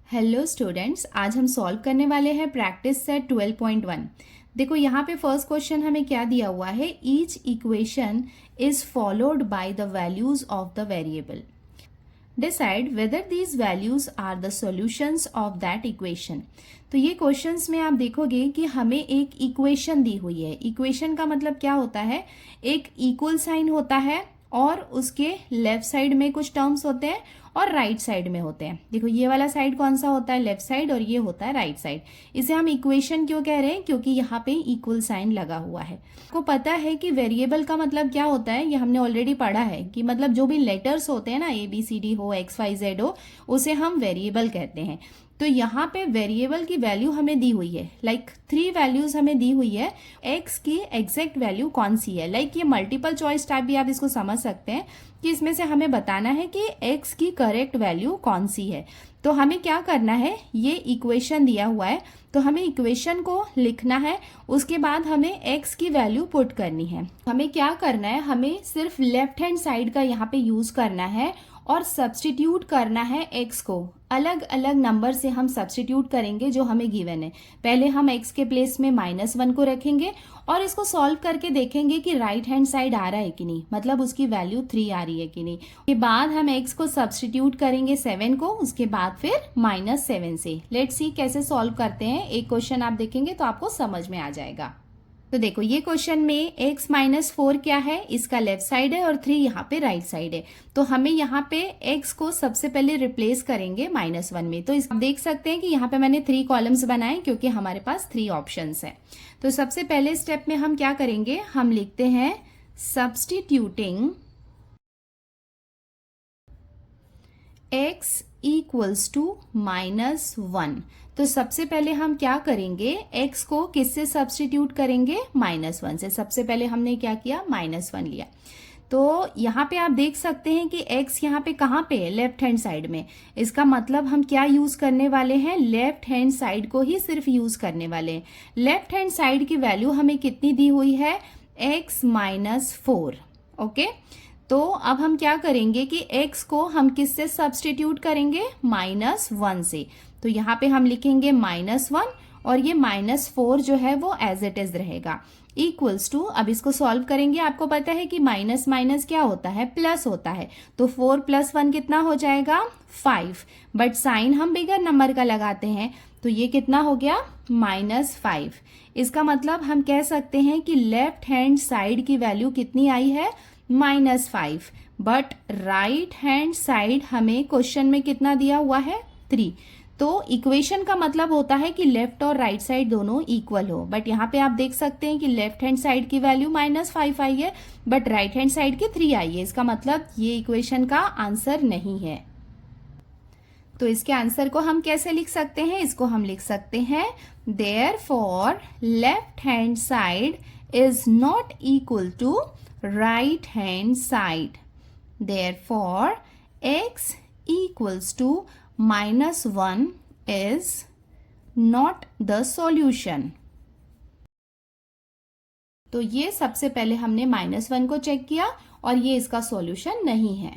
Hello students, आज हम solve करने वाले हैं प्रैक्टिस सेट 12.1। देखो यहाँ पे फर्स्ट क्वेश्चन हमें क्या दिया हुआ है। Each equation is followed by the values of the variable. Decide whether these values are the solutions of that equation. तो ये क्वेश्चंस में आप देखोगे कि हमें एक इक्वेशन दी हुई है। इक्वेशन का मतलब क्या होता है, एक इक्वल साइन होता है और उसके लेफ्ट साइड में कुछ टर्म्स होते हैं और राइट साइड में होते हैं। देखो ये वाला साइड कौन सा होता है, लेफ्ट साइड, और ये होता है राइट साइड। इसे हम इक्वेशन क्यों कह रहे हैं, क्योंकि यहाँ पे इक्वल साइन लगा हुआ है। आपको पता है कि वेरिएबल का मतलब क्या होता है, ये हमने ऑलरेडी पढ़ा है कि मतलब जो भी लेटर्स होते हैं ना, ABCD हो, XYZ हो, उसे हम वेरिएबल कहते हैं। तो यहाँ पे वेरिएबल की वैल्यू हमें दी हुई है, लाइक 3 वैल्यूज हमें दी हुई है। एक्स की एग्जैक्ट वैल्यू कौन सी है, लाइक ये मल्टीपल चॉइस टाइप भी आप इसको समझ सकते हैं कि इसमें से हमें बताना है कि एक्स की करेक्ट वैल्यू कौन सी है। तो हमें क्या करना है, ये इक्वेशन दिया हुआ है तो हमें इक्वेशन को लिखना है, उसके बाद हमें एक्स की वैल्यू पुट करनी है। हमें क्या करना है, हमें सिर्फ लेफ्ट हैंड साइड का यहाँ पे यूज करना है और सब्सटीट्यूट करना है एक्स को। अलग अलग नंबर से हम सब्सटीट्यूट करेंगे जो हमें गिवन है। पहले हम एक्स के प्लेस में -1 को रखेंगे और इसको सॉल्व करके देखेंगे कि राइट हैंड साइड आ रहा है कि नहीं, मतलब उसकी वैल्यू 3 आ रही है कि नहीं। उसके बाद हम एक्स को सब्सटीट्यूट करेंगे 7 को, उसके बाद फिर -7 से। लेट्स सी कैसे सॉल्व करते हैं। एक क्वेश्चन आप देखेंगे तो आपको समझ में आ जाएगा। तो देखो ये क्वेश्चन में x -4 क्या है, इसका लेफ्ट साइड है और 3 यहाँ पे राइट साइड है। तो हमें यहाँ पे x को सबसे पहले रिप्लेस करेंगे -1 में। तो आप देख सकते हैं कि यहाँ पे मैंने 3 कॉलम्स बनाए क्योंकि हमारे पास 3 ऑप्शंस हैं। तो सबसे पहले स्टेप में हम क्या करेंगे, हम लिखते हैं सब्सटीट्यूटिंग x इक्वल्स टू -1। तो सबसे पहले हम क्या करेंगे, x को किससे सब्सटीट्यूट करेंगे, -1 से। सबसे पहले हमने क्या किया, -1 लिया। तो यहाँ पे आप देख सकते हैं कि x यहाँ पे कहाँ पे है, लेफ्ट हैंड साइड में। इसका मतलब हम क्या यूज करने वाले हैं, लेफ्ट हैंड साइड को ही सिर्फ यूज करने वाले हैं। लेफ्ट हैंड साइड की वैल्यू हमें कितनी दी हुई है, x -4। ओके, तो अब हम क्या करेंगे कि x को हम किससे सब्सटीट्यूट करेंगे, -1 से। तो यहाँ पे हम लिखेंगे -1 और ये -4 जो है वो एज इट इज रहेगा, इक्वल्स टू। अब इसको सॉल्व करेंगे, आपको पता है कि माइनस माइनस क्या होता है, प्लस होता है। तो 4 + 1 कितना हो जाएगा, 5। बट साइन हम बिगर नंबर का लगाते हैं तो ये कितना हो गया, -5। इसका मतलब हम कह सकते हैं कि लेफ्ट हैंड साइड की वैल्यू कितनी आई है, -5। बट राइट हैंड साइड हमें क्वेश्चन में कितना दिया हुआ है, 3। तो इक्वेशन का मतलब होता है कि लेफ्ट और राइट साइड दोनों इक्वल हो। बट यहाँ पे आप देख सकते हैं कि लेफ्ट हैंड साइड की वैल्यू -5 आई है बट राइट हैंड साइड की 3 आई है। इसका मतलब ये इक्वेशन का आंसर नहीं है। तो इसके आंसर को हम कैसे लिख सकते हैं, इसको हम लिख सकते हैं therefore left hand side is not equal to right hand side. Therefore, x equals to -1 is not the solution. तो ये सबसे पहले हमने -1 को चेक किया और ये इसका सॉल्यूशन नहीं है।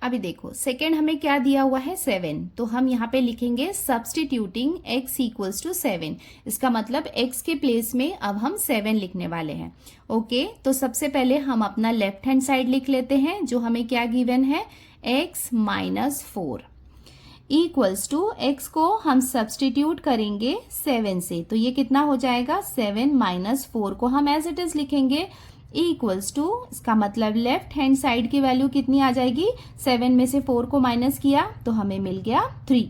अभी देखो सेकेंड हमें क्या दिया हुआ है, 7। तो हम यहाँ पे लिखेंगे सब्सटीट्यूटिंग x इक्वल्स टू 7। इसका मतलब x के प्लेस में अब हम 7 लिखने वाले हैं। ओके, तो सबसे पहले हम अपना लेफ्ट हैंड साइड लिख लेते हैं, जो हमें क्या गिवन है, x -4 इक्वल्स टू। x को हम सब्सटीट्यूट करेंगे 7 से, तो ये कितना हो जाएगा, 7 - 4 को हम एज इट इज लिखेंगे इक्वल्स टू। इसका मतलब लेफ्ट हैंड साइड की वैल्यू कितनी आ जाएगी, 7 में से 4 को माइनस किया तो हमें मिल गया 3।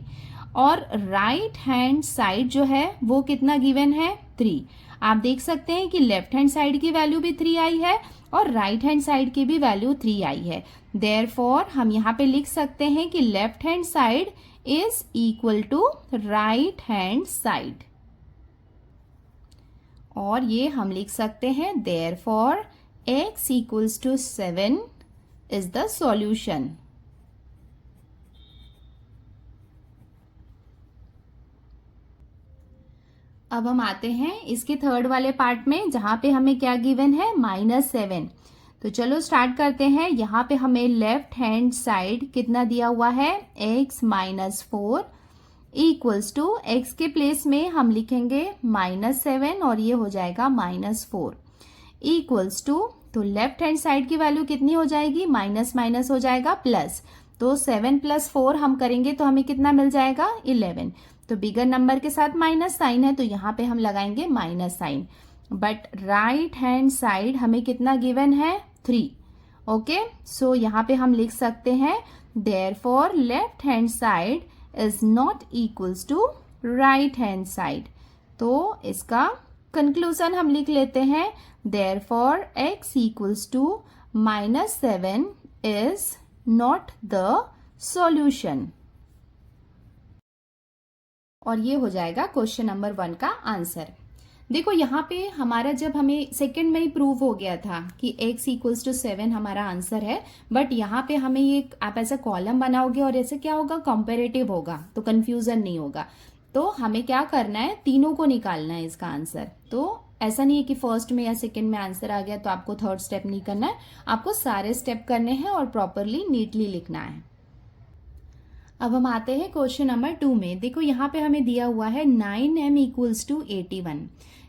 और राइट हैंड साइड जो है वो कितना गिवन है, 3। आप देख सकते हैं कि लेफ्ट हैंड साइड की वैल्यू भी 3 आई है और राइट हैंड साइड की भी वैल्यू 3 आई है। देयरफॉर हम यहाँ पे लिख सकते हैं कि left hand side is equal to right hand side. और ये हम लिख सकते हैं therefore x equals to 7 is the solution. अब हम आते हैं इसके थर्ड वाले पार्ट में, जहां पे हमें क्या गिवन है, -7। तो चलो स्टार्ट करते हैं। यहाँ पे हमें लेफ्ट हैंड साइड कितना दिया हुआ है, x minus 4 equals to x के प्लेस में हम लिखेंगे -7 और ये हो जाएगा -4 इक्वल्स टू, तो लेफ्ट हैंड साइड की वैल्यू कितनी हो जाएगी, माइनस माइनस हो जाएगा प्लस, तो 7 + 4 हम करेंगे तो हमें कितना मिल जाएगा 11। तो बिगर नंबर के साथ माइनस साइन है तो यहाँ पे हम लगाएंगे minus sign, but right hand side हमें कितना गिवन है 3। ओके, सो यहाँ पे हम लिख सकते हैं therefore left hand side is not equals to right hand side. तो इसका कंक्लूजन हम लिख लेते हैं therefore x equals to -7 is not the solution. और ये हो जाएगा क्वेश्चन नंबर 1 का आंसर। देखो यहाँ पे हमारा जब हमें सेकंड में ही प्रूव हो गया था कि x इक्वल्स टू 7 हमारा आंसर है, बट यहाँ पे हमें ये आप ऐसा कॉलम बनाओगे और ऐसे क्या होगा, कंपैरेटिव होगा, तो कंफ्यूजन नहीं होगा। तो हमें क्या करना है, तीनों को निकालना है इसका आंसर। तो ऐसा नहीं है कि फर्स्ट में या सेकंड में आंसर आ गया तो आपको थर्ड स्टेप नहीं करना है, आपको सारे स्टेप करने हैं और प्रॉपरली नीटली लिखना है। अब हम आते हैं क्वेश्चन नंबर 2 में। देखो यहाँ पे हमें दिया हुआ है 9m इक्वल्स टू 81।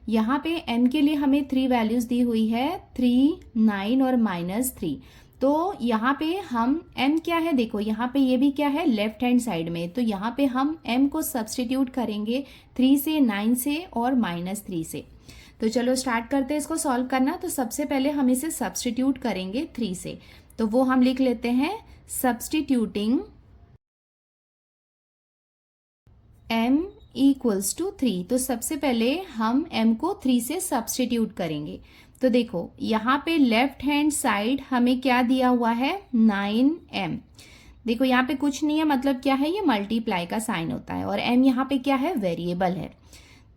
यहाँ पे m के लिए हमें 3 वैल्यूज दी हुई है, 3, 9 और -3। तो यहाँ पे हम m क्या है, देखो यहाँ पे ये भी क्या है, लेफ्ट हैंड साइड में, तो यहाँ पे हम m को सब्सटीट्यूट करेंगे 3 से, 9 से और -3 से। तो चलो स्टार्ट करते हैं इसको सॉल्व करना। तो सबसे पहले हम इसे सब्सटीट्यूट करेंगे 3 से, तो वो हम लिख लेते हैं सब्सटीट्यूटिंग m इक्वल्स टू 3। तो सबसे पहले हम m को 3 से सब्सटीट्यूट करेंगे। तो देखो यहाँ पे लेफ्ट हैंड साइड हमें क्या दिया हुआ है, 9m। देखो यहाँ पे कुछ नहीं है, मतलब क्या है, ये मल्टीप्लाई का साइन होता है, और m यहाँ पे क्या है, वेरिएबल है।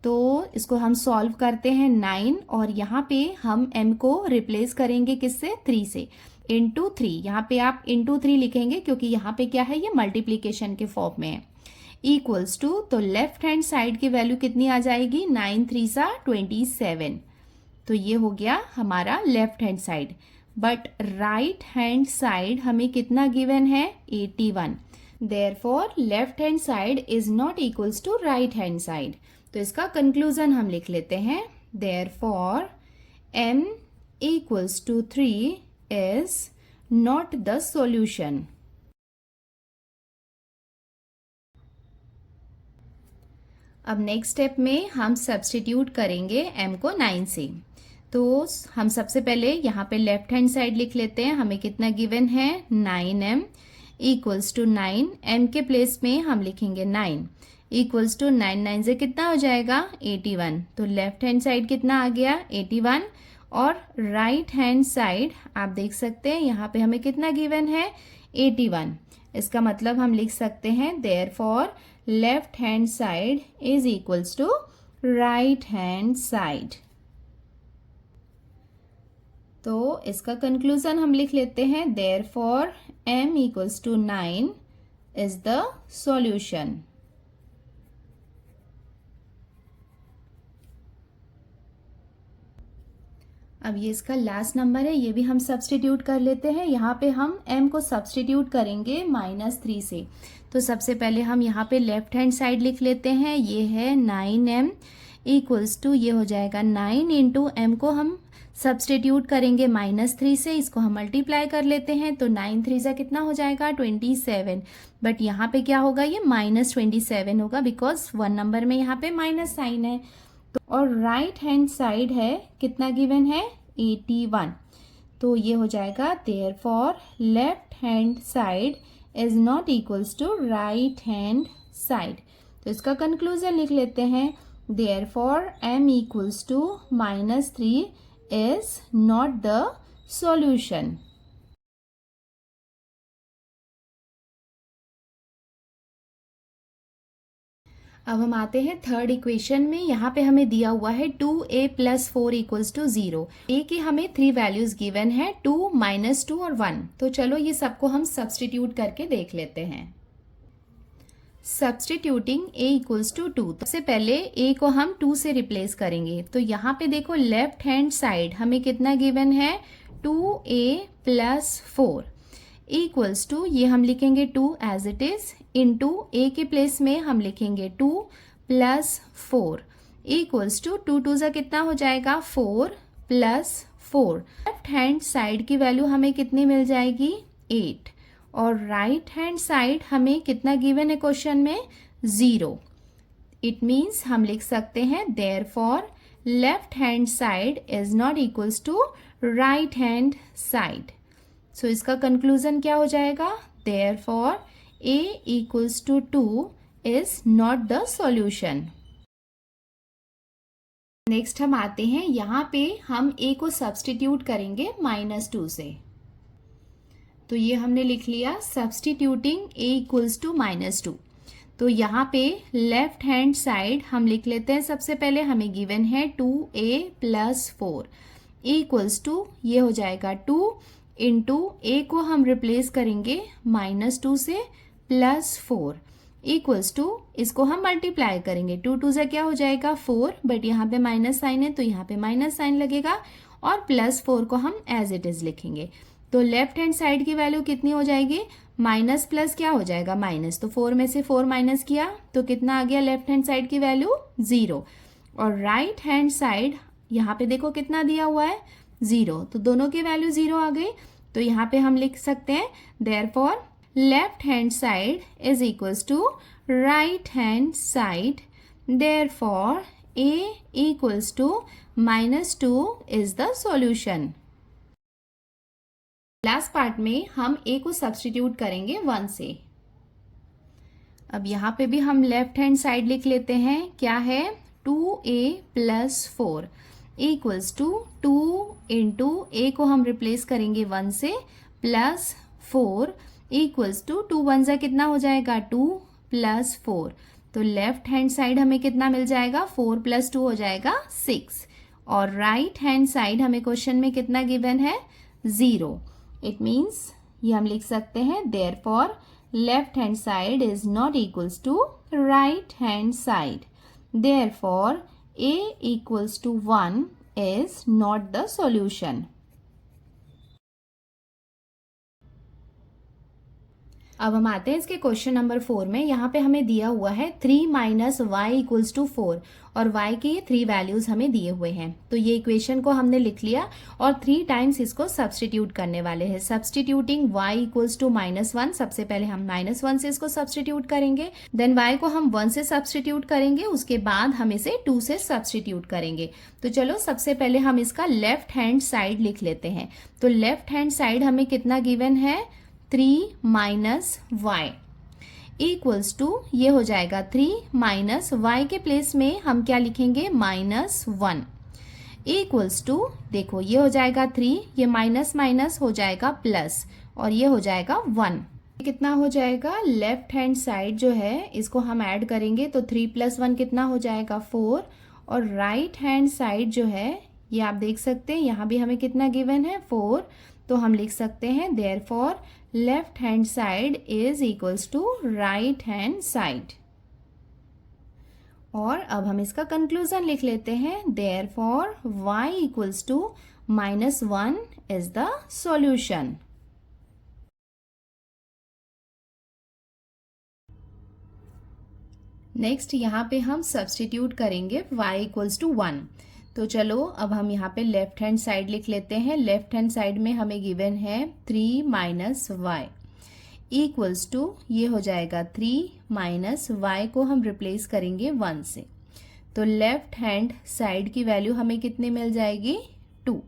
तो इसको हम सॉल्व करते हैं 9, और यहाँ पे हम m को रिप्लेस करेंगे किससे, 3 से, इंटू 3। यहाँ पे आप इंटू 3 लिखेंगे क्योंकि यहाँ पे क्या है, ये मल्टीप्लीकेशन के फॉर्म में है। इक्वल्स टू, तो लेफ्ट हैंड साइड की वैल्यू कितनी आ जाएगी, 9 3 27। तो ये हो गया हमारा left hand side, but right hand side हमें कितना गिवन है, 81। Therefore left hand side is not equals to right hand side. तो इसका कंक्लूजन हम लिख लेते हैं therefore m equals to 3 is not the solution. अब नेक्स्ट स्टेप में हम सब्सटीट्यूट करेंगे m को 9 से। तो हम सबसे पहले यहाँ पे लेफ्ट हैंड साइड लिख लेते हैं, हमें कितना गिवन है, 9m इक्वल्स टू 9, m के प्लेस में हम लिखेंगे 9 इक्वल्स टू 9, 9 से कितना हो जाएगा, 81। तो लेफ्ट हैंड साइड कितना आ गया, 81, और राइट हैंड साइड आप देख सकते हैं यहाँ पे हमें कितना गिवन है, 81। इसका मतलब हम लिख सकते हैं therefore left hand side is equals to right hand side. तो इसका कंक्लूजन हम लिख लेते हैं therefore m equals to 9 is the solution. अब ये इसका लास्ट नंबर है, ये भी हम सब्सटीट्यूट कर लेते हैं। यहाँ पे हम m को सब्सटीट्यूट करेंगे -3 से। तो सबसे पहले हम यहाँ पे लेफ्ट हैंड साइड लिख लेते हैं, ये है 9m इक्वल्स टू, ये हो जाएगा 9 इंटू m को हम सब्सटीट्यूट करेंगे -3 से, इसको हम मल्टीप्लाई कर लेते हैं। तो 9 3 से कितना हो जाएगा, 27। बट यहाँ पे क्या होगा, ये -27 होगा बिकॉज 1 नंबर में यहाँ पे माइनस साइन है। तो और राइट हैंड साइड है कितना गिवन है, 81। तो ये हो जाएगा therefore left hand side is not equals to right hand side. तो इसका कंक्लूजन लिख लेते हैं therefore m equals to -3 is not the solution. अब हम आते हैं थर्ड इक्वेशन में। यहाँ पे हमें दिया हुआ है 2a + 4 इक्वल्स टू 0। a की हमें 3 वैल्यूज गिवन है, 2, -2 और 1। तो चलो ये सबको हम सब्सटीट्यूट करके देख लेते हैं। Substituting a equals to 2। सबसे पहले a को हम 2 से रिप्लेस करेंगे। तो यहाँ पे देखो लेफ्ट हैंड साइड हमें कितना गिवन है, 2a प्लस 4 इक्वल्स टू, ये हम लिखेंगे 2 as it is, into a के प्लेस में हम लिखेंगे 2 प्लस 4 इक्वल्स टू 2 2 सा कितना हो जाएगा 4 प्लस 4। लेफ्ट हैंड साइड की वैल्यू हमें कितनी मिल जाएगी 8 और राइट हैंड साइड हमें कितना गिवन है क्वेश्चन में 0। इट मीन्स हम लिख सकते हैं therefore left hand side is not equals to right hand side. So इसका कंक्लूजन क्या हो जाएगा, therefore a equals to 2 is not the solution. Next हम आते हैं, यहाँ पे हम a को सब्सटीट्यूट करेंगे -2 से। तो ये हमने लिख लिया सब्सटीट्यूटिंग a इक्वल्स टू -2। तो यहाँ पे लेफ्ट हैंड साइड हम लिख लेते हैं, सबसे पहले हमें गिवन है 2a प्लस 4 इक्वल्स टू, ये हो जाएगा 2 इंटू a को हम रिप्लेस करेंगे -2 से प्लस 4 इक्वल्स टू, इसको हम मल्टीप्लाई करेंगे 2 2 से क्या हो जाएगा 4, बट यहाँ पे माइनस साइन है तो यहाँ पे माइनस साइन लगेगा और प्लस 4 को हम एज इट इज लिखेंगे। तो लेफ्ट हैंड साइड की वैल्यू कितनी हो जाएगी, माइनस प्लस क्या हो जाएगा माइनस, तो 4 में से 4 माइनस किया तो कितना आ गया लेफ्ट हैंड साइड की वैल्यू 0। और राइट हैंड साइड यहाँ पे देखो कितना दिया हुआ है 0, तो दोनों की वैल्यू 0 आ गई। तो यहाँ पे हम लिख सकते हैं therefore left hand side is equals to right hand side, therefore a equals to -2 is the solution. Last part में हम a को सब्सटीट्यूट करेंगे 1 से। अब यहाँ पे भी हम लेफ्ट हैंड साइड लिख लेते हैं, क्या है 2a plus 4 equals to 2 into a को हम रिप्लेस करेंगे 1 से प्लस 4 इक्वल्स टू 2 1 जा कितना हो जाएगा 2 प्लस 4। तो लेफ्ट हैंड साइड हमें कितना मिल जाएगा 4 प्लस 2 हो जाएगा 6 और राइट हैंड साइड हमें क्वेश्चन में कितना गिवन है 0। इट मीन्स ये हम लिख सकते हैं therefore left hand side is not equals to right hand side, therefore a equals to 1 is not the solution. अब हम आते हैं इसके क्वेश्चन नंबर 4 में। यहाँ पे हमें दिया हुआ है 3 माइनस वाई इक्वल्स टू 4 और y के ये 3 वैल्यूज हमें दिए हुए हैं। तो ये इक्वेशन को हमने लिख लिया और 3 टाइम्स इसको सब्सटीट्यूट करने वाले हैं। सब्सटीट्यूटिंग y इक्वल्स टू -1, सबसे पहले हम -1 से इसको सब्सटीट्यूट करेंगे, देन y को हम 1 से सब्सटीट्यूट करेंगे, उसके बाद हम इसे 2 से सब्सटीट्यूट करेंगे। तो चलो सबसे पहले हम इसका लेफ्ट हैंड साइड लिख लेते हैं। तो लेफ्ट हैंड साइड हमें कितना गिवन है 3 माइनस वाई इक्वल्स टू, ये हो जाएगा 3 माइनस वाई के प्लेस में हम क्या लिखेंगे -1 इक्वल्स टू, देखो ये हो जाएगा 3, ये माइनस माइनस हो जाएगा प्लस और ये हो जाएगा 1। कितना हो जाएगा लेफ्ट हैंड साइड जो है इसको हम ऐड करेंगे तो 3 + 1 कितना हो जाएगा 4 और राइट हैंड साइड जो है ये आप देख सकते हैं यहाँ भी हमें कितना गिवन है 4। तो हम लिख सकते हैं therefore left hand side is equals to right hand side. और अब हम इसका कंक्लूजन लिख लेते हैं therefore y equals to -1 is the solution. Next यहाँ पे हम सब्सटीट्यूट करेंगे y इक्वल्स टू 1। तो चलो अब हम यहाँ पे लेफ्ट हैंड साइड लिख लेते हैं। लेफ्ट हैंड साइड में हमें गिवन है 3 माइनस वाई इक्वल्स टू, ये हो जाएगा 3 माइनस वाई को हम रिप्लेस करेंगे 1 से। तो लेफ्ट हैंड साइड की वैल्यू हमें कितनी मिल जाएगी 2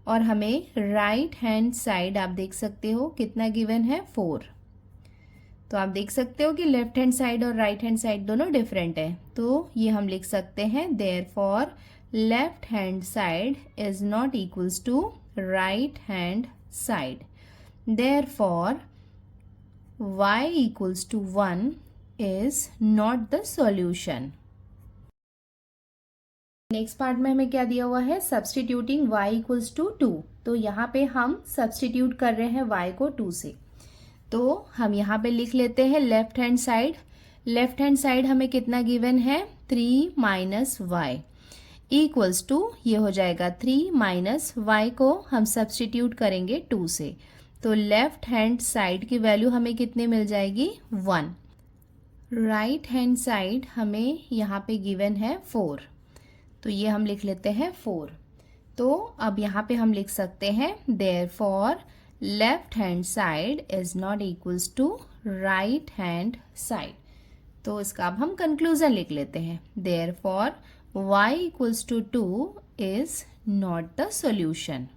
और हमें राइट हैंड साइड आप देख सकते हो कितना गिवन है 4। तो आप देख सकते हो कि लेफ्ट हैंड साइड और राइट हैंड साइड दोनों डिफरेंट है। तो ये हम लिख सकते हैं therefore left hand side is not equals to right hand side, therefore y equals to 1 is not the solution. Next part में हमें क्या दिया हुआ है सब्सटीट्यूटिंग y इक्वल्स टू 2। तो यहाँ पे हम सब्सटीट्यूट कर रहे हैं y को 2 से। तो हम यहाँ पे लिख लेते हैं left hand side. Left hand side हमें कितना गिवन है 3 माइनस वाई इक्वल्स टू ये हो जाएगा 3 माइनस y को हम सब्सटीट्यूट करेंगे 2 से, तो लेफ्ट हैंड साइड की वैल्यू हमें कितनी मिल जाएगी 1। राइट हैंड साइड हमें यहाँ पे गिवन है 4, तो ये हम लिख लेते हैं 4। तो अब यहाँ पे हम लिख सकते हैं therefore left hand side is not equals to right hand side. तो इसका अब हम कंक्लूजन लिख लेते हैं, therefore y equals to 2 is not the solution.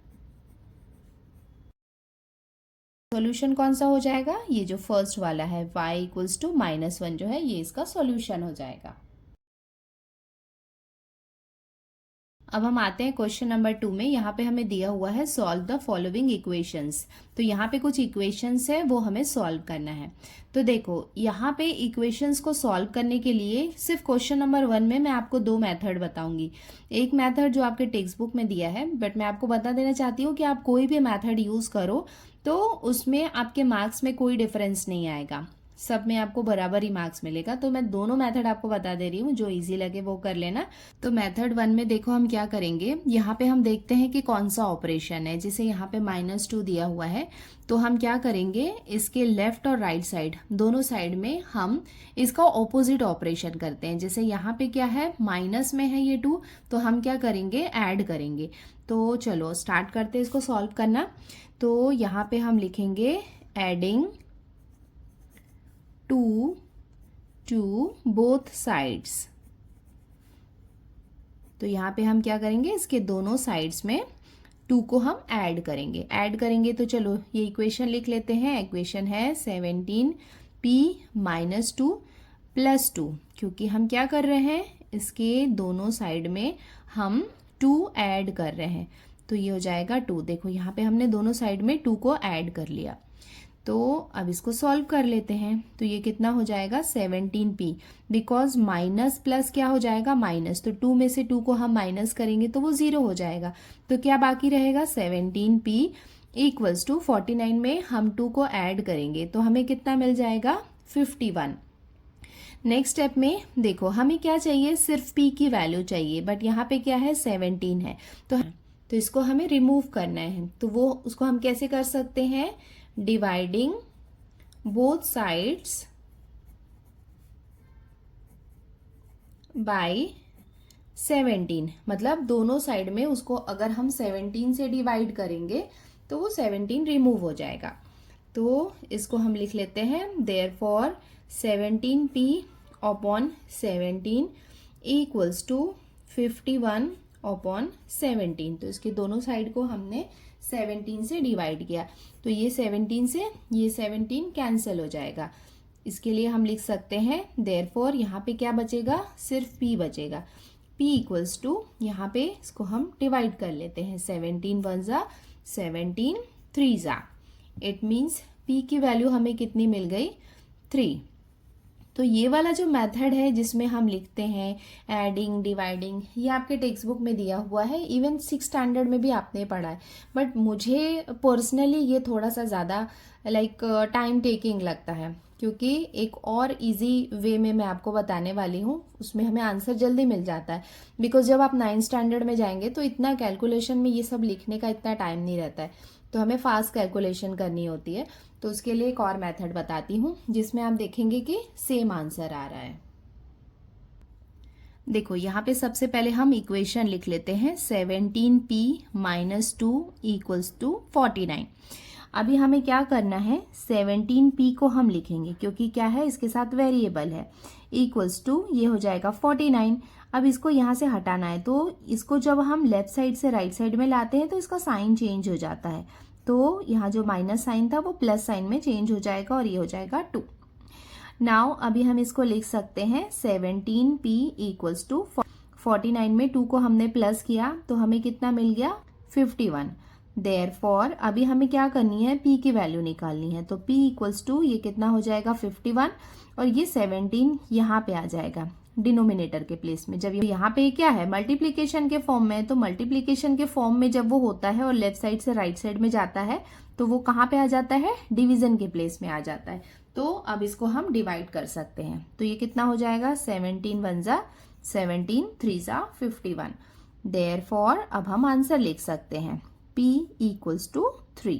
Solution कौन सा हो जाएगा, ये जो फर्स्ट वाला है y इक्वल्स टू -1 जो है, ये इसका सॉल्यूशन हो जाएगा। अब हम आते हैं क्वेश्चन नंबर 2 में। यहाँ पे हमें दिया हुआ है सॉल्व द फॉलोइंग इक्वेशंस। तो यहाँ पे कुछ इक्वेशंस है, वो हमें सॉल्व करना है। तो देखो यहाँ पे इक्वेशंस को सॉल्व करने के लिए सिर्फ क्वेश्चन नंबर 1 में मैं आपको 2 मेथड बताऊंगी। एक मेथड जो आपके टेक्स्ट बुक में दिया है, बट मैं आपको बता देना चाहती हूँ कि आप कोई भी मेथड यूज करो तो उसमें आपके मार्क्स में कोई डिफरेंस नहीं आएगा, सब में आपको बराबर ही मार्क्स मिलेगा। तो मैं दोनों मेथड आपको बता दे रही हूँ, जो इजी लगे वो कर लेना। तो मेथड 1 में देखो हम क्या करेंगे, यहाँ पे हम देखते हैं कि कौन सा ऑपरेशन है। जैसे यहाँ पे -2 दिया हुआ है, तो हम क्या करेंगे, इसके लेफ्ट और राइट साइड दोनों साइड में हम इसका ऑपोजिट ऑपरेशन करते हैं। जैसे यहाँ पे क्या है, माइनस में है ये 2, तो हम क्या करेंगे, ऐड करेंगे। तो चलो स्टार्ट करते हैं इसको सॉल्व करना। तो यहाँ पे हम लिखेंगे एडिंग 2 to both sides। तो यहाँ पे हम क्या करेंगे, इसके दोनों साइड्स में 2 को हम ऐड करेंगे। तो चलो ये इक्वेशन लिख लेते हैं। इक्वेशन है 17p - 2 + 2, क्योंकि हम क्या कर रहे हैं, इसके दोनों साइड में हम 2 ऐड कर रहे हैं। तो ये हो जाएगा 2। देखो यहाँ पे हमने दोनों साइड में 2 को ऐड कर लिया। तो अब इसको सॉल्व कर लेते हैं। तो ये कितना हो जाएगा 17p, बिकॉज माइनस प्लस क्या हो जाएगा, माइनस। तो 2 में से 2 को हम माइनस करेंगे तो वो 0 हो जाएगा। तो क्या बाकी रहेगा, 17p इक्वल्स टू 49 में हम 2 को ऐड करेंगे तो हमें कितना मिल जाएगा, 51। नेक्स्ट स्टेप में देखो हमें क्या चाहिए, सिर्फ p की वैल्यू चाहिए, बट यहाँ पे क्या है 17 है। तो इसको हमें रिमूव करना है। तो वो उसको हम कैसे कर सकते हैं, डिवाइडिंग बोथ साइड्स बाय 17। मतलब दोनों साइड में उसको अगर हम 17 से डिवाइड करेंगे तो वो 17 रिमूव हो जाएगा। तो इसको हम लिख लेते हैं, therefore 17p upon 17 equals to 51 upon 17। तो इसके दोनों साइड को हमने 17 से डिवाइड किया, तो ये 17 से ये 17 कैंसिल हो जाएगा। इसके लिए हम लिख सकते हैं, देयरफॉर यहाँ पे क्या बचेगा, सिर्फ p बचेगा। p इक्वल्स टू, यहाँ पे इसको हम डिवाइड कर लेते हैं, 17 1 जा 17 3 जा। इट मीन्स p की वैल्यू हमें कितनी मिल गई, 3। तो ये वाला जो मेथड है जिसमें हम लिखते हैं एडिंग डिवाइडिंग, ये आपके टेक्स्ट बुक में दिया हुआ है, इवन 6 स्टैंडर्ड में भी आपने पढ़ा है। बट मुझे पर्सनली ये थोड़ा सा ज़्यादा लाइक टाइम टेकिंग लगता है, क्योंकि एक और इजी वे में मैं आपको बताने वाली हूँ, उसमें हमें आंसर जल्दी मिल जाता है। बिकॉज जब आप 9th स्टैंडर्ड में जाएंगे तो इतना कैलकुलेशन में ये सब लिखने का इतना टाइम नहीं रहता है, तो हमें फास्ट कैलकुलेशन करनी होती है। तो उसके लिए एक और मेथड बताती हूँ जिसमें आप देखेंगे कि सेम आंसर आ रहा है। देखो यहाँ पे सबसे पहले हम इक्वेशन लिख लेते हैं, 17p - 2 इक्वल्स टू 49। अभी हमें क्या करना है, 17p को हम लिखेंगे क्योंकि क्या है, इसके साथ वेरिएबल है, इक्वल्स टू ये हो जाएगा 49। अब इसको यहाँ से हटाना है, तो इसको जब हम लेफ्ट साइड से राइट साइड में लाते हैं तो इसका साइन चेंज हो जाता है। तो यहाँ जो माइनस साइन था वो प्लस साइन में चेंज हो जाएगा और ये हो जाएगा 2। नाउ अभी हम इसको लिख सकते हैं 17p इक्वल्स टू 49 में 2 को हमने प्लस किया तो हमें कितना मिल गया, 51। देयरफॉर अभी हमें क्या करनी है, p की वैल्यू निकालनी है। तो p इक्वल्स टू ये कितना हो जाएगा 51, और ये 17 यहाँ पे आ जाएगा डिनोमिनेटर के प्लेस में। जब यहाँ पे क्या है, मल्टीप्लीकेशन के फॉर्म में, तो मल्टीप्लीकेशन के फॉर्म में जब वो होता है और लेफ्ट साइड से राइट साइड में जाता है तो वो कहाँ पे आ जाता है, डिवीजन के प्लेस में आ जाता है। तो अब इसको हम डिवाइड कर सकते हैं। तो ये कितना हो जाएगा, 17 1 जा 17 3 जा 51। देयरफॉर अब हम आंसर लिख सकते हैं p इक्वल्स टू 3।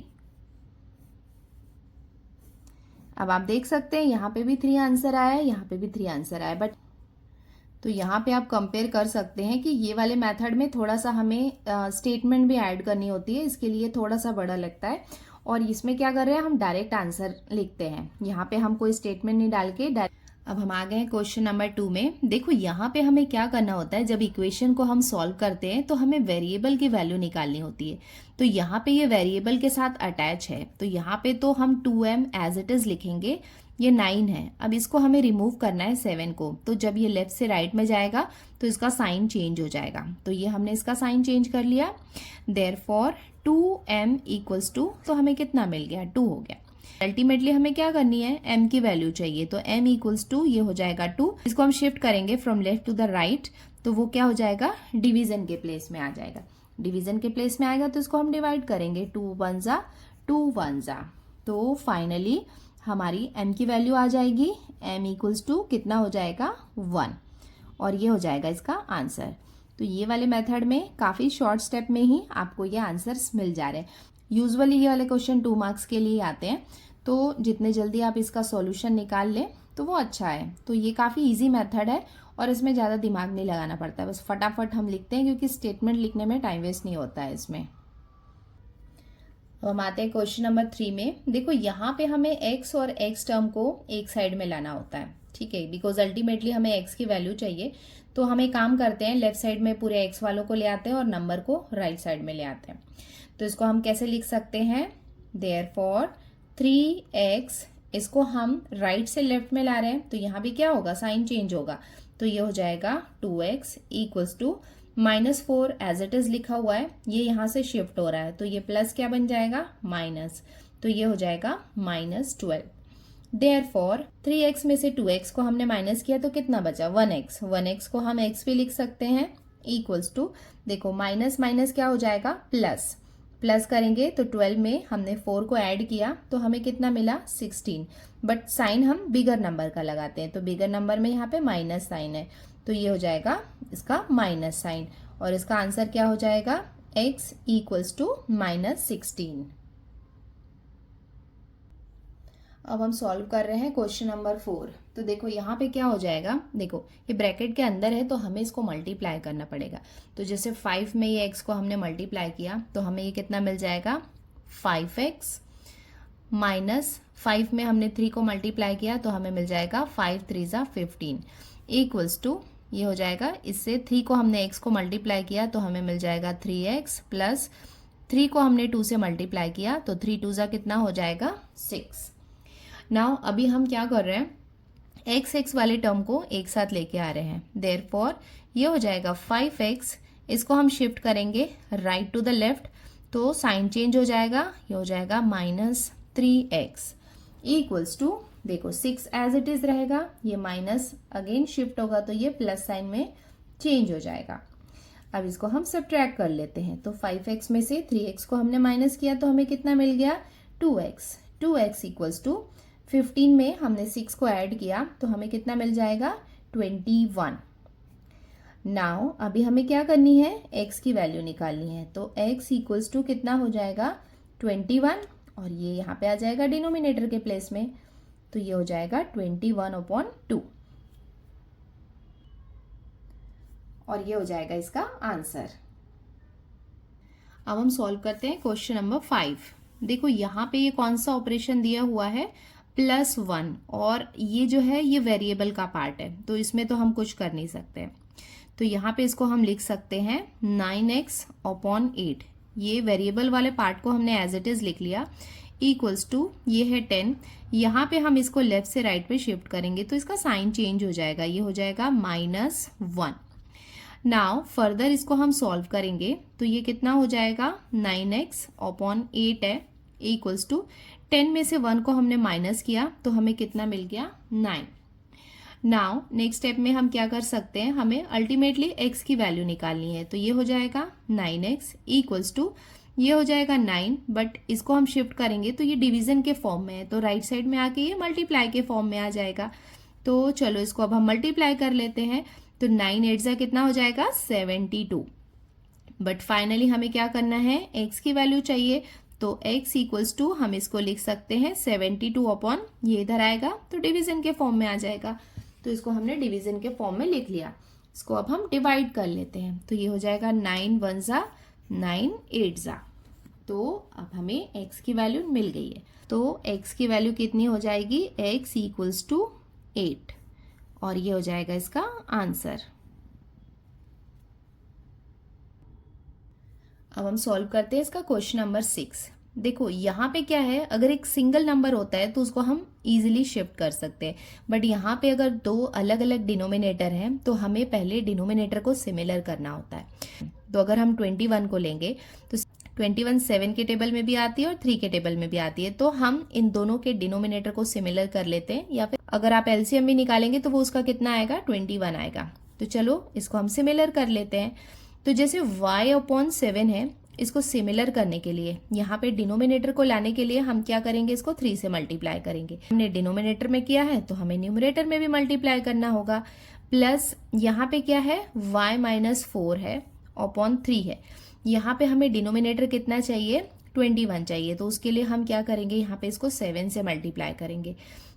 अब आप देख सकते हैं यहाँ पे भी 3 आंसर आया है, यहाँ पे भी 3 आंसर आया, बट तो यहाँ पे आप कंपेयर कर सकते हैं कि ये वाले मेथड में थोड़ा सा हमें स्टेटमेंट भी ऐड करनी होती है, इसके लिए थोड़ा सा बड़ा लगता है। और इसमें क्या कर रहे हैं, हम डायरेक्ट आंसर लिखते हैं, यहाँ पे हम कोई स्टेटमेंट नहीं डाल के डायरेक्ट। अब हम आ गए हैं क्वेश्चन नंबर 2 में। देखो यहाँ पे हमें क्या करना होता है, जब इक्वेशन को हम सॉल्व करते हैं तो हमें वेरिएबल की वैल्यू निकालनी होती है। तो यहाँ पे ये वेरिएबल के साथ अटैच है, तो यहाँ पे तो हम 2m एज इट इज लिखेंगे। ये 9 है, अब इसको हमें रिमूव करना है 7 को, तो जब ये लेफ्ट से राइट में जाएगा तो इसका साइन चेंज हो जाएगा। तो ये हमने इसका साइन चेंज कर लिया। देयरफॉर 2m इक्वल्स टू, तो हमें कितना मिल गया, 2 हो गया। अल्टीमेटली हमें क्या करनी है, m की वैल्यू चाहिए, तो m इक्वल्स टू ये हो जाएगा 2। इसको हम शिफ्ट करेंगे from left to the right, तो वो क्या हो जाएगा, डिवीजन के प्लेस में आ जाएगा। डिवीजन के प्लेस में आएगा तो इसको हम डिवाइड करेंगे, 2 1 जा 2 1 जा, तो फाइनली हमारी m की वैल्यू आ जाएगी, m इक्वल्स टू कितना हो जाएगा, 1, और ये हो जाएगा इसका आंसर। तो ये वाले मेथड में काफ़ी शॉर्ट स्टेप में ही आपको ये आंसर्स मिल जा रहे हैं। यूजुअली ये वाले क्वेश्चन 2 मार्क्स के लिए आते हैं, तो जितने जल्दी आप इसका सॉल्यूशन निकाल लें तो वो अच्छा है। तो ये काफ़ी इजी मेथड है और इसमें ज़्यादा दिमाग नहीं लगाना पड़ता है, बस फटाफट हम लिखते हैं क्योंकि स्टेटमेंट लिखने में टाइम वेस्ट नहीं होता है इसमें। हम आते हैं क्वेश्चन नंबर 3 में। देखो यहाँ पे हमें x और x टर्म को एक साइड में लाना होता है, ठीक है, बिकॉज अल्टीमेटली हमें x की वैल्यू चाहिए। तो हम एक काम करते हैं, लेफ्ट साइड में पूरे x वालों को ले आते हैं और नंबर को राइट साइड में ले आते हैं। तो इसको हम कैसे लिख सकते हैं, देयरफॉर 3x, इसको हम राइट से लेफ्ट में ला रहे हैं, तो यहाँ भी क्या होगा, साइन चेंज होगा, तो ये हो जाएगा 2x equals to -4 as it is लिखा हुआ है, ये यहाँ से शिफ्ट हो रहा है, तो ये प्लस क्या बन जाएगा, माइनस, तो ये हो जाएगा -12। देयरफॉर 3x में से 2x को हमने माइनस किया तो कितना बचा, 1x, 1x को हम x भी लिख सकते हैं, इक्वल्स टू, देखो माइनस माइनस क्या हो जाएगा, प्लस, प्लस करेंगे तो 12 में हमने 4 को ऐड किया तो हमें कितना मिला, 16, बट साइन हम बिगर नंबर का लगाते हैं, तो बिगर नंबर में यहाँ पे माइनस साइन है, तो ये हो जाएगा इसका माइनस साइन, और इसका आंसर क्या हो जाएगा, x इक्वल्स टू -16। अब हम सॉल्व कर रहे हैं क्वेश्चन नंबर 4। तो देखो यहाँ पे क्या हो जाएगा, देखो ये ब्रैकेट के अंदर है तो हमें इसको मल्टीप्लाई करना पड़ेगा। तो जैसे 5 में ये x को हमने मल्टीप्लाई किया तो हमें ये कितना मिल जाएगा, 5x, माइनस 5 में हमने 3 को मल्टीप्लाई किया तो हमें मिल जाएगा 5 3 ज़ा 15, इक्वल्स टू ये हो जाएगा, इससे 3 को हमने x को मल्टीप्लाई किया तो हमें मिल जाएगा 3x, प्लस 3 को हमने 2 से मल्टीप्लाई किया तो 3 2 ज़ा कितना हो जाएगा, 6। नाउ अभी हम क्या कर रहे हैं, x वाले टर्म को एक साथ लेके आ रहे हैं, देयरफॉर ये हो जाएगा 5x, इसको हम शिफ्ट करेंगे राइट टू द लेफ्ट तो साइन चेंज हो जाएगा, ये हो जाएगा -3x इक्वल्स टू, देखो 6 एज इट इज रहेगा, ये माइनस अगेन शिफ्ट होगा तो ये प्लस साइन में चेंज हो जाएगा। अब इसको हम सब्ट्रैक्ट कर लेते हैं, तो 5x में से 3x को हमने माइनस किया तो हमें कितना मिल गया, 2x इक्वल्स टू 15 में हमने 6 को ऐड किया तो हमें कितना मिल जाएगा, 21। नाउ अभी हमें क्या करनी है, x की वैल्यू निकालनी है, तो x इक्वल्स टू कितना हो जाएगा, 21, और ये यहाँ पे आ जाएगा डिनोमिनेटर के प्लेस में, तो ये हो जाएगा 21/2, और ये हो जाएगा इसका आंसर। अब हम सॉल्व करते हैं क्वेश्चन नंबर 5। देखो यहाँ पे ये कौन सा ऑपरेशन दिया हुआ है, +1, और ये जो है ये वेरिएबल का पार्ट है तो इसमें तो हम कुछ कर नहीं सकते। तो यहाँ पे इसको हम लिख सकते हैं 9x/8, ये वेरिएबल वाले पार्ट को हमने एज इट इज लिख लिया, इक्वल्स टू ये है 10, यहाँ पे हम इसको लेफ्ट से राइट पे शिफ्ट करेंगे तो इसका साइन चेंज हो जाएगा, ये हो जाएगा -1। नाउ फर्दर इसको हम सॉल्व करेंगे तो ये कितना हो जाएगा, 9x/8 है, इक्वल्स टू 10 में से 1 को हमने माइनस किया तो हमें कितना मिल गया, 9। नाउ नेक्स्ट स्टेप में हम क्या कर सकते हैं, हमें अल्टीमेटली x की वैल्यू निकालनी है, तो ये हो जाएगा 9x इक्वल्स टू ये हो जाएगा 9, बट इसको हम शिफ्ट करेंगे तो ये डिवीजन के फॉर्म में है तो राइट साइड में आके ये मल्टीप्लाई के फॉर्म में आ जाएगा। तो चलो इसको अब हम मल्टीप्लाई कर लेते हैं, तो 9 8 जा कितना हो जाएगा, 72, बट फाइनली हमें क्या करना है, x की वैल्यू चाहिए, तो x इक्वल्स टू हम इसको लिख सकते हैं 72 अपॉन, ये इधर आएगा तो डिवीजन के फॉर्म में आ जाएगा, तो इसको हमने डिवीजन के फॉर्म में लिख लिया। इसको अब हम डिवाइड कर लेते हैं, तो ये हो जाएगा 9 1 जा 9 8 जा, तो अब हमें x की वैल्यू मिल गई है। तो x की वैल्यू कितनी हो जाएगी, x इक्वल्स टू 8, और ये हो जाएगा इसका आंसर। अब हम सॉल्व करते हैं इसका क्वेश्चन नंबर 6। देखो यहाँ पे क्या है, अगर एक सिंगल नंबर होता है तो उसको हम इजीली शिफ्ट कर सकते हैं, बट यहाँ पे अगर दो अलग अलग डिनोमिनेटर हैं तो हमें पहले डिनोमिनेटर को सिमिलर करना होता है। तो अगर हम 21 को लेंगे तो 21 7 के टेबल में भी आती है और 3 के टेबल में भी आती है, तो हम इन दोनों के डिनोमिनेटर को सिमिलर कर लेते हैं, या फिर अगर आप एलसीएम भी निकालेंगे तो वो उसका कितना आएगा, 21 आएगा। तो चलो इसको हम सिमिलर कर लेते हैं। तो जैसे y अपॉन 7 है, इसको सिमिलर करने के लिए यहाँ पे डिनोमिनेटर को लाने के लिए हम क्या करेंगे, इसको 3 से मल्टीप्लाई करेंगे। हमने डिनोमिनेटर में किया है तो हमें न्यूमरेटर में भी मल्टीप्लाई करना होगा। प्लस यहाँ पे क्या है, y माइनस 4 है अपॉन 3 है। यहाँ पे हमें डिनोमिनेटर कितना चाहिए, 21 चाहिए, तो उसके लिए हम क्या करेंगे, यहाँ पे इसको 7 से मल्टीप्लाई करेंगे।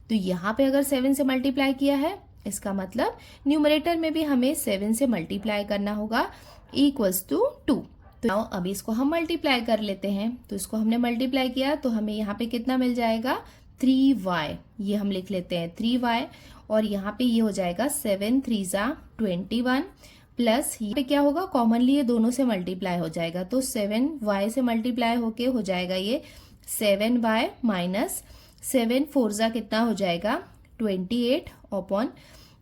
तो यहाँ पे अगर 7 से मल्टीप्लाई किया है, इसका मतलब न्यूमरेटर में भी हमें 7 से मल्टीप्लाई करना होगा, इक्वल्स टू 2। तो अभी इसको हम मल्टीप्लाई कर लेते हैं। तो इसको हमने मल्टीप्लाई किया तो हमें यहाँ पे कितना मिल जाएगा, 3y, ये हम लिख लेते हैं 3y, और यहाँ पे ये हो जाएगा 7 3 जा 21, प्लस यहाँ पे क्या होगा, कॉमनली ये दोनों से मल्टीप्लाई हो जाएगा, तो 7y से मल्टीप्लाई होके हो जाएगा ये 7y माइनस 7 4 जा कितना हो जाएगा, 28 अपॉन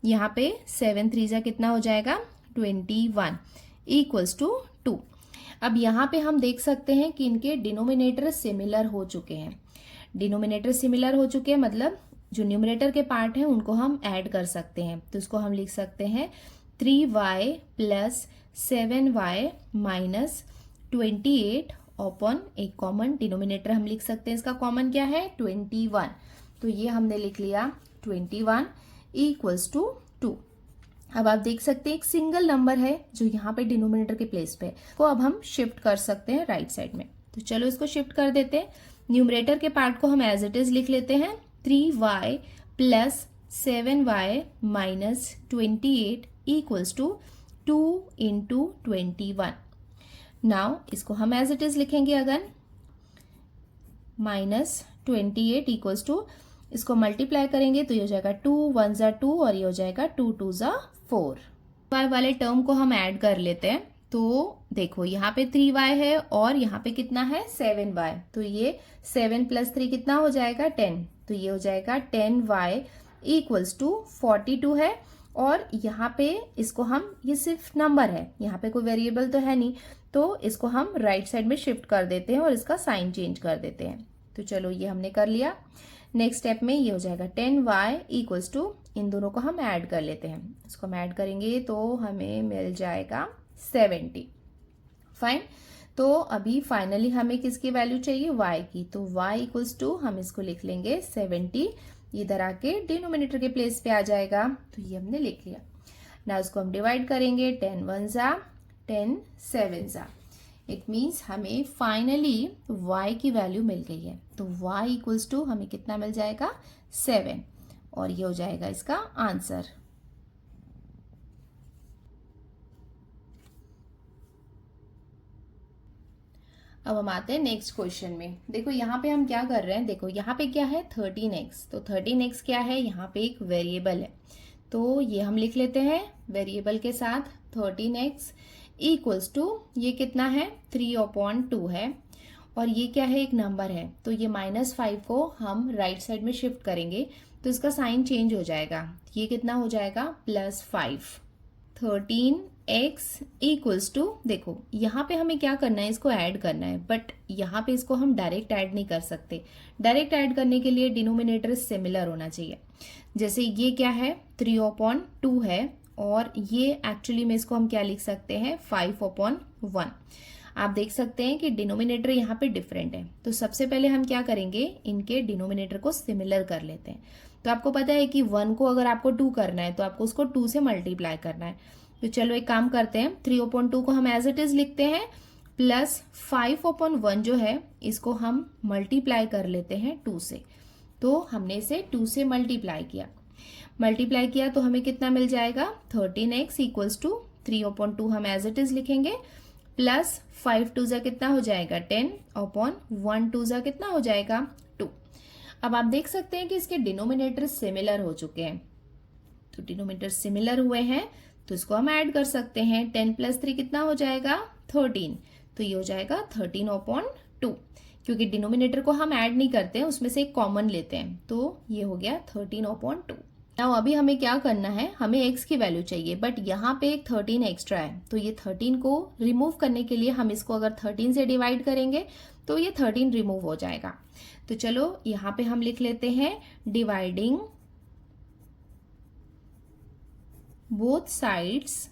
यहाँ पे 7 3 जा कितना हो जाएगा, 21 इक्वल्स टू 2। अब यहाँ पे हम देख सकते हैं कि इनके डिनोमिनेटर सिमिलर हो चुके हैं। डिनोमिनेटर सिमिलर हो चुके हैं मतलब जो न्यूमरेटर के पार्ट हैं उनको हम ऐड कर सकते हैं। तो इसको हम लिख सकते हैं 3y plus 7y minus 28 upon एक कॉमन डिनोमिनेटर हम लिख सकते हैं, इसका कॉमन क्या है, 21। तो ये हमने लिख लिया 21 इक्वल्स टू 2। अब आप देख सकते हैं एक सिंगल नंबर है जो यहाँ पे डिनोमिनेटर के प्लेस पे है, को अब हम शिफ्ट कर सकते हैं राइट साइड में। तो चलो इसको शिफ्ट कर देते हैं। न्यूमरेटर के पार्ट को हम एज इट इज लिख लेते हैं 3y plus 7y minus 28 equals to 2 into 21। Now इसको हम एज इट इज लिखेंगे अगन, माइनस 28 इक्वल्स टू, इसको मल्टीप्लाई करेंगे तो ये हो जाएगा 2 1 जा 2 और ये हो जाएगा 2 2 जा 4। y वाले टर्म को हम ऐड कर लेते हैं। तो देखो यहाँ पे 3y है और यहाँ पे कितना है 7y, तो ये 7 प्लस 3 कितना हो जाएगा 10, तो ये हो जाएगा 10y इक्वल्स टू 42 है। और यहाँ पे इसको हम, ये सिर्फ नंबर है, यहाँ पे कोई वेरिएबल तो है नहीं, तो इसको हम राइट साइड में शिफ्ट कर देते हैं और इसका साइन चेंज कर देते हैं। तो चलो ये हमने कर लिया। नेक्स्ट स्टेप में ये हो जाएगा 10y इक्वल्स टू, इन दोनों को हम ऐड कर लेते हैं। इसको हम ऐड करेंगे तो हमें मिल जाएगा 70। फाइन। तो अभी फाइनली हमें किसकी वैल्यू चाहिए, y की। तो y इक्वल्स टू हम इसको लिख लेंगे 70, इधर आके डिनोमिनेटर के प्लेस पे आ जाएगा, तो ये हमने लिख लिया। ना इसको हम डिवाइड करेंगे, 10 1 जा 10 7 जा, इट मीन्स हमें फाइनली y की वैल्यू मिल गई है। तो y इक्वल्स टू हमें कितना मिल जाएगा 7, और ये हो जाएगा इसका आंसर। अब हम आते हैं नेक्स्ट क्वेश्चन में। देखो यहाँ पे हम क्या कर रहे हैं, देखो यहाँ पे क्या है 13x, तो 13x क्या है, यहाँ पे एक वेरिएबल है, तो ये हम लिख लेते हैं वेरिएबल के साथ 13x इक्वल्स टू, ये कितना है 3/2 है, और ये क्या है एक नंबर है, तो ये -5 को हम राइट साइड में शिफ्ट करेंगे तो इसका साइन चेंज हो जाएगा, ये कितना हो जाएगा +5। 13x इक्वल्स टू, देखो यहाँ पे हमें क्या करना है, इसको ऐड करना है, बट यहाँ पे इसको हम डायरेक्ट ऐड नहीं कर सकते। डायरेक्ट ऐड करने के लिए डिनोमिनेटर सिमिलर होना चाहिए। जैसे ये क्या है 3/2 है, और ये एक्चुअली में इसको हम क्या लिख सकते हैं 5/1। आप देख सकते हैं कि डिनोमिनेटर यहाँ पे डिफरेंट है, तो सबसे पहले हम क्या करेंगे, इनके डिनोमिनेटर को सिमिलर कर लेते हैं। तो आपको पता है कि 1 को अगर आपको 2 करना है तो आपको उसको 2 से मल्टीप्लाई करना है, तो चलो एक काम करते हैं, 3/2 को हम एज इट इज लिखते हैं, प्लस 5/1 जो है इसको हम मल्टीप्लाई कर लेते हैं 2 से। तो हमने इसे 2 से मल्टीप्लाई किया तो हमें कितना मिल जाएगा, 13x इक्वल्स टू 3/2 हम एज इट इज लिखेंगे, प्लस 5 2 कितना हो जाएगा 10/1 2 कितना हो जाएगा 2। अब आप देख सकते हैं कि इसके डिनोमिनेटर सिमिलर हो चुके हैं, तो डिनोमिनेटर सिमिलर हुए हैं तो इसको हम ऐड कर सकते हैं। 10 + 3 कितना हो जाएगा 13, तो ये हो जाएगा 13/2। क्योंकि डिनोमिनेटर को हम ऐड नहीं करते हैं, उसमें से एक कॉमन लेते हैं, तो ये हो गया 13/2। नाउ अभी हमें क्या करना है, हमें x की वैल्यू चाहिए, बट यहाँ पे एक 13 एक्स्ट्रा है, तो ये 13 को रिमूव करने के लिए हम इसको अगर 13 से डिवाइड करेंगे तो ये 13 रिमूव हो जाएगा। तो चलो यहाँ पे हम लिख लेते हैं डिवाइडिंग बोथ साइड्स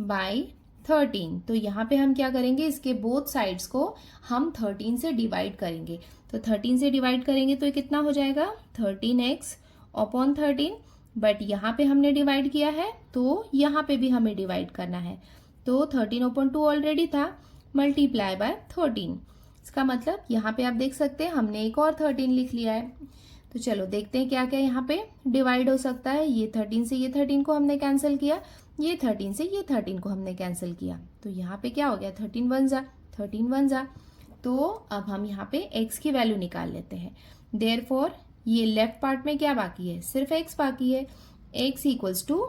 बाय 13। तो यहाँ पे हम क्या करेंगे, इसके बोथ साइड्स को हम 13 से डिवाइड करेंगे। तो 13 से डिवाइड करेंगे तो ये कितना हो जाएगा 13x/13, बट यहाँ पे हमने डिवाइड किया है तो यहाँ पे भी हमें डिवाइड करना है। तो 13/2 ऑलरेडी था, मल्टीप्लाई बाय 13। इसका मतलब यहाँ पे आप देख सकते हैं हमने एक और 13 लिख लिया है। तो चलो देखते हैं क्या क्या यहाँ पे डिवाइड हो सकता है। ये 13 से ये 13 को हमने कैंसिल किया, ये 13 से ये 13 को हमने कैंसिल किया, तो यहाँ पे क्या हो गया 13 1 जा। तो अब हम यहाँ पे x की वैल्यू निकाल लेते हैं। देयरफॉर ये लेफ्ट पार्ट में क्या बाकी है, सिर्फ x बाकी है। x इक्वल्स टू,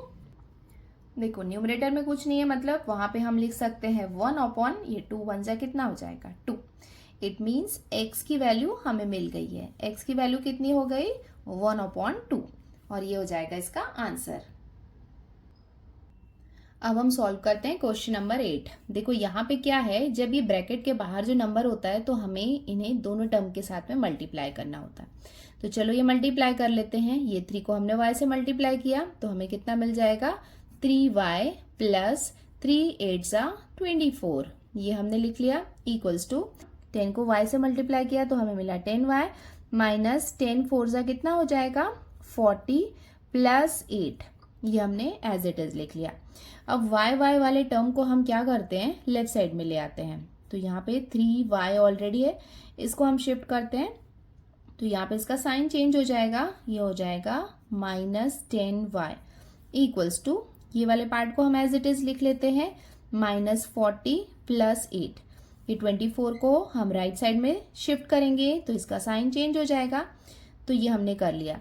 देखो न्यूमरेटर में कुछ नहीं है, मतलब वहां पे हम लिख सकते हैं 1/, ये 2 1 जा कितना हो जाएगा 2। इट मीन्स x की वैल्यू हमें मिल गई है। x की वैल्यू कितनी हो गई 1/2, और ये हो जाएगा इसका आंसर। अब हम सॉल्व करते हैं क्वेश्चन नंबर 8। देखो यहाँ पे क्या है, जब ये ब्रैकेट के बाहर जो नंबर होता है तो हमें इन्हें दोनों टर्म के साथ में मल्टीप्लाई करना होता है। तो चलो ये मल्टीप्लाई कर लेते हैं। ये 3 को हमने y से मल्टीप्लाई किया तो हमें कितना मिल जाएगा 3y + 3 8 24, ये हमने लिख लिया, इक्वल्स टू 10 को y से मल्टीप्लाई किया तो हमें मिला 10y माइनस 10 4 कितना हो जाएगा 40 + 8, ये हमने एज इट इज लिख लिया। अब y वाले टर्म को हम क्या करते हैं, लेफ्ट साइड में ले आते हैं। तो यहाँ पे 3y ऑलरेडी है, इसको हम शिफ्ट करते हैं तो यहाँ पे इसका साइन चेंज हो जाएगा, ये हो जाएगा -10y इक्वल्स टू, ये वाले पार्ट को हम एज इट इज लिख लेते हैं -40 + 8। ये 24 को हम राइट साइड में शिफ्ट करेंगे तो इसका साइन चेंज हो जाएगा, तो ये हमने कर लिया।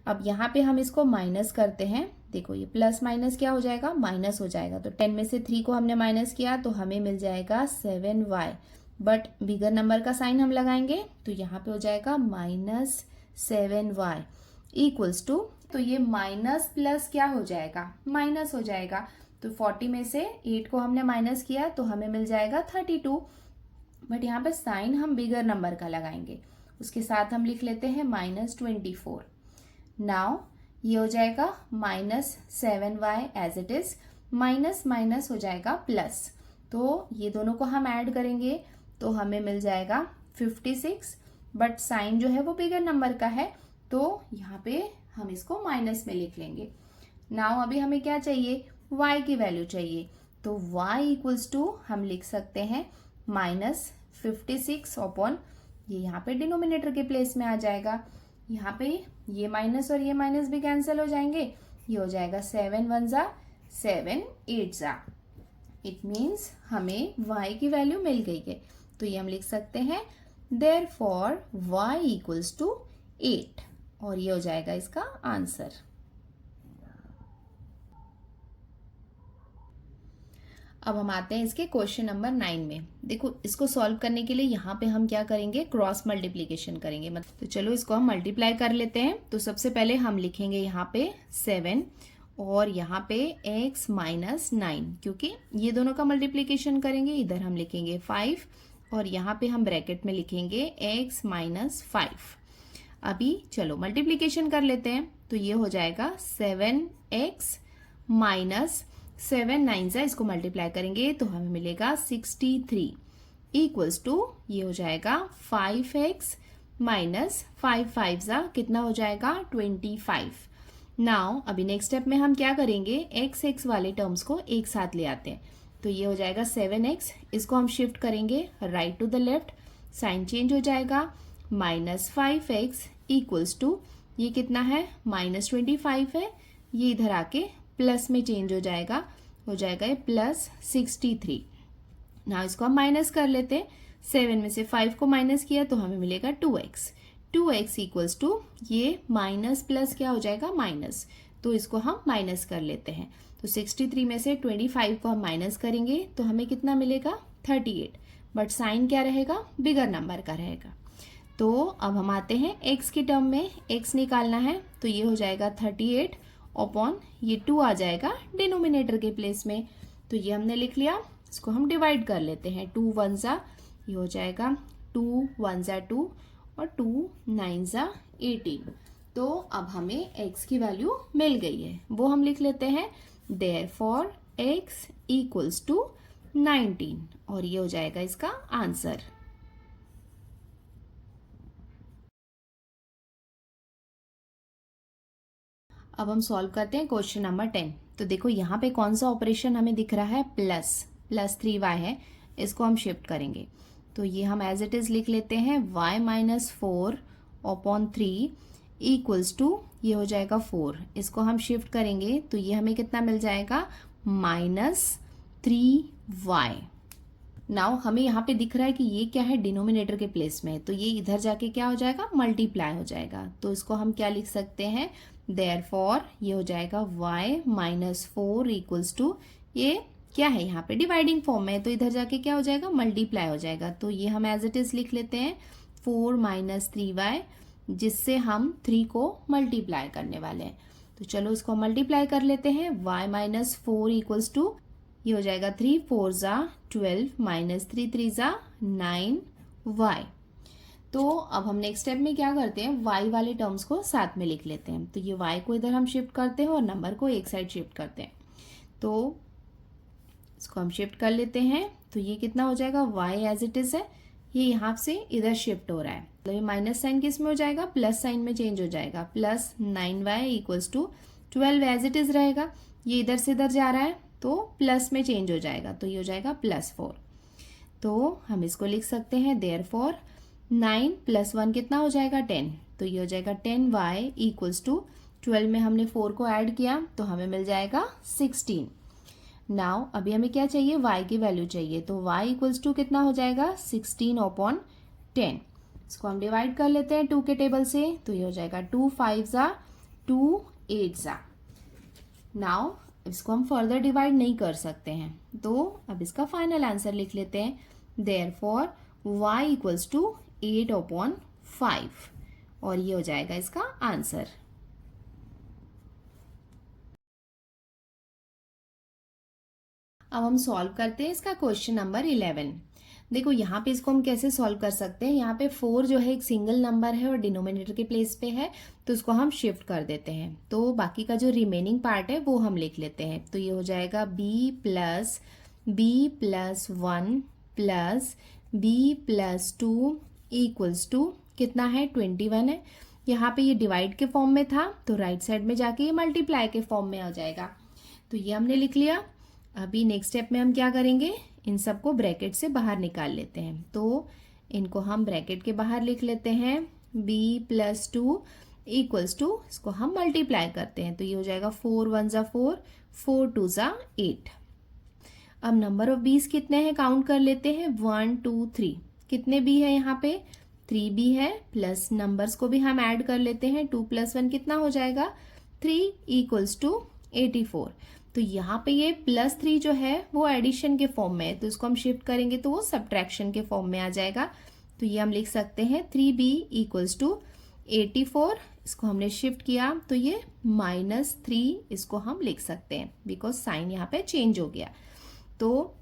अब यहाँ पे हम इसको माइनस करते हैं, देखो ये प्लस माइनस क्या हो जाएगा माइनस हो जाएगा। तो 10 में से 3 को हमने माइनस किया तो हमें मिल जाएगा 7y, बट बिगर नंबर का साइन हम लगाएंगे तो यहाँ पे हो जाएगा -7y इक्वल्स टू, तो ये माइनस प्लस क्या हो जाएगा माइनस हो जाएगा। तो 40 में से 8 को हमने माइनस किया तो हमें मिल जाएगा 32, बट यहाँ पे साइन हम बिगर नंबर का लगाएंगे, उसके साथ हम लिख लेते हैं -24। नाउ ये हो जाएगा -7y as it is, minus minus हो जाएगा प्लस, तो ये दोनों को हम ऐड करेंगे तो हमें मिल जाएगा 56, बट साइन जो है वो बिगर नंबर का है तो यहाँ पे हम इसको माइनस में लिख लेंगे। नाउ अभी हमें क्या चाहिए, y की वैल्यू चाहिए, तो y इक्वल्स टू हम लिख सकते हैं -56/, ये यहाँ पे डिनोमिनेटर के प्लेस में आ जाएगा। यहाँ पे ये माइनस और ये माइनस भी कैंसिल हो जाएंगे, ये हो जाएगा 7 1 7 8। इट मीन्स हमें y की वैल्यू मिल गई है, तो ये हम लिख सकते हैं देयरफॉर y इक्वल्स टू 8, और ये हो जाएगा इसका आंसर। अब हम आते हैं इसके क्वेश्चन नंबर 9 में। देखो इसको सॉल्व करने के लिए यहाँ पे हम क्या करेंगे, क्रॉस मल्टीप्लीकेशन करेंगे। मतलब तो चलो इसको हम मल्टीप्लाई कर लेते हैं। तो सबसे पहले हम लिखेंगे यहाँ पे 7 और यहाँ पे x - 9, क्योंकि ये दोनों का मल्टीप्लीकेशन करेंगे। इधर हम लिखेंगे 5 और यहाँ पे हम ब्रैकेट में लिखेंगे x - 5। अभी चलो मल्टीप्लीकेशन कर लेते हैं, तो ये हो जाएगा 7x - 7 9 इसको मल्टीप्लाई करेंगे तो हमें मिलेगा 63 इक्वल्स टू, ये हो जाएगा 5x - 5 5 कितना हो जाएगा 25। नाउ अभी नेक्स्ट स्टेप में हम क्या करेंगे, एक्स एक्स वाले टर्म्स को एक साथ ले आते हैं। तो ये हो जाएगा 7x, इसको हम शिफ्ट करेंगे right to the left, sign change हो जाएगा, -5x इक्वल्स टू ये कितना है -25 है, ये इधर आके प्लस में चेंज हो जाएगा ये +63। ना इसको हम माइनस कर लेते हैं, 7 में से 5 को माइनस किया तो हमें मिलेगा 2x इक्वल्स टू ये माइनस प्लस क्या हो जाएगा माइनस, तो इसको हम माइनस कर लेते हैं। तो 63 में से 25 को हम माइनस करेंगे तो हमें कितना मिलेगा 38, बट साइन क्या रहेगा, बिगर नंबर का रहेगा। तो अब हम आते हैं x की टर्म में, x निकालना है तो ये हो जाएगा 38 अपॉन ये 2 आ जाएगा डिनोमिनेटर के प्लेस में, तो ये हमने लिख लिया। इसको हम डिवाइड कर लेते हैं, 2 1 जा ये हो जाएगा 2 1 जा 2 और 2 9 जा 18। तो अब हमें x की वैल्यू मिल गई है, वो हम लिख लेते हैं देयरफॉर x इक्वल्स टू 19 और ये हो जाएगा इसका आंसर। अब हम सॉल्व करते हैं क्वेश्चन नंबर 10। तो देखो यहाँ पे कौन सा ऑपरेशन हमें दिख रहा है, प्लस 3y है, इसको हम शिफ्ट करेंगे। तो ये हम एज इट इज लिख लेते हैं y-4 अपॉन 3 इक्वल्स टू ये हो जाएगा 4, इसको हम शिफ्ट करेंगे तो ये हमें कितना मिल जाएगा -3y। नाउ हमें यहाँ पे दिख रहा है कि ये क्या है, डिनोमिनेटर के प्लेस में है, तो ये इधर जाके क्या हो जाएगा, मल्टीप्लाई हो जाएगा। तो इसको हम क्या लिख सकते हैं, देयरफॉर ये हो जाएगा y-4 इक्वल्स टू ये क्या है यहाँ पे डिवाइडिंग फॉर्म में है, तो इधर जाके क्या हो जाएगा, मल्टीप्लाई हो जाएगा। तो ये हम एज इट इज लिख लेते हैं 4 - 3y, जिससे हम 3 को मल्टीप्लाई करने वाले हैं। तो चलो इसको मल्टीप्लाई कर लेते हैं, y-4 इक्वल्स टू ये हो जाएगा 3 4 जा 12 - 3 3 जा 9y। तो अब हम नेक्स्ट स्टेप में क्या करते हैं, y वाले टर्म्स को साथ में लिख लेते हैं। तो ये y को इधर हम शिफ्ट करते हैं और नंबर को एक साइड शिफ्ट करते हैं। तो इसको हम शिफ्ट कर लेते हैं, तो ये कितना हो जाएगा, y एज इट इज है, ये यहाँ से इधर शिफ्ट हो रहा है, तो ये माइनस साइन किस में हो जाएगा, प्लस साइन में चेंज हो जाएगा, +9y equals to 12 as it is रहेगा, ये इधर से इधर जा रहा है तो प्लस में चेंज हो जाएगा, तो ये हो जाएगा +4। तो हम इसको लिख सकते हैं देयरफॉर 9 + 1 कितना हो जाएगा 10, तो ये हो जाएगा 10y इक्वल्स टू 12 में हमने 4 को ऐड किया तो हमें मिल जाएगा 16। नाउ अभी हमें क्या चाहिए, y की वैल्यू चाहिए, तो y इक्वल्स टू कितना हो जाएगा 16 अपॉन 10। इसको हम डिवाइड कर लेते हैं 2 के टेबल से, तो ये हो जाएगा 2 5 जा 2 8 जा। नाउ इसको हम फर्दर डिवाइड नहीं कर सकते हैं, तो अब इसका फाइनल आंसर लिख लेते हैं, therefore y equals to 8 upon 5 और ये हो जाएगा इसका आंसर। अब हम सॉल्व करते हैं इसका क्वेश्चन नंबर 11। देखो यहाँ पे इसको हम कैसे सॉल्व कर सकते हैं, यहाँ पे 4 जो है एक सिंगल नंबर है और डिनोमिनेटर के प्लेस पे है, तो इसको हम शिफ्ट कर देते हैं। तो बाकी का जो रिमेनिंग पार्ट है वो हम लिख लेते हैं। तो ये हो जाएगा b + 1 + b + 2 इक्वल्स टू कितना है 21 है। यहाँ पे ये डिवाइड के फॉर्म में था तो राइट साइड में जाके ये मल्टीप्लाई के फॉर्म में आ जाएगा, तो ये हमने लिख लिया। अभी नेक्स्ट स्टेप में हम क्या करेंगे, इन सबको ब्रैकेट से बाहर निकाल लेते हैं। तो इनको हम ब्रैकेट के बाहर लिख लेते हैं, b + 2 इक्वल्स टू इसको हम मल्टीप्लाई करते हैं, तो ये हो जाएगा 4 1 जा 4 4 2 जा 8। अब नंबर ऑफ बीज कितने हैं काउंट कर लेते हैं, 1 2 3, कितने b है यहाँ पे 3b है, प्लस नंबर्स को भी हम ऐड कर लेते हैं, 2 + 1 कितना हो जाएगा 3 इक्वल्स टू 84। तो यहाँ पे ये +3 जो है वो एडिशन के फॉर्म में है, तो इसको हम शिफ्ट करेंगे तो वो सब्ट्रैक्शन के फॉर्म में आ जाएगा। तो ये हम लिख सकते हैं 3b इक्वल्स टू 84, इसको हमने शिफ्ट किया तो ये -3 इसको हम लिख सकते हैं, बिकॉज साइन यहाँ पे चेंज हो गया। तो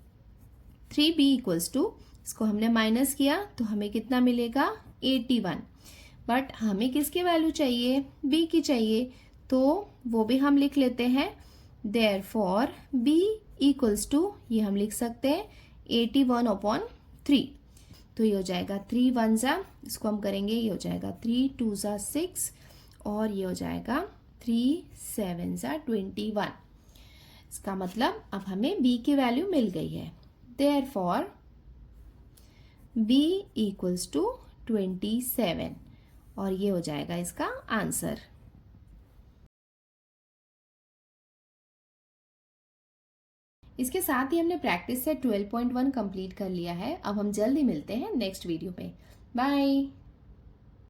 3b इक्वल्स टू इसको हमने माइनस किया तो हमें कितना मिलेगा 81, बट हमें किसकी वैल्यू चाहिए, b की चाहिए, तो वो भी हम लिख लेते हैं। देयरफॉर b इक्वल्स टू ये हम लिख सकते हैं 81 अपॉन 3, तो ये हो जाएगा 3 1 जा, इसको हम करेंगे ये हो जाएगा 3 2 जा 6 और ये हो जाएगा 3 7 21। इसका मतलब अब हमें b की वैल्यू मिल गई है। देयरफॉर b इक्वल्स टू 27 और ये हो जाएगा इसका आंसर। इसके साथ ही हमने प्रैक्टिस सेट 12.1 कंप्लीट कर लिया है। अब हम जल्दी मिलते हैं नेक्स्ट वीडियो पे। बाय।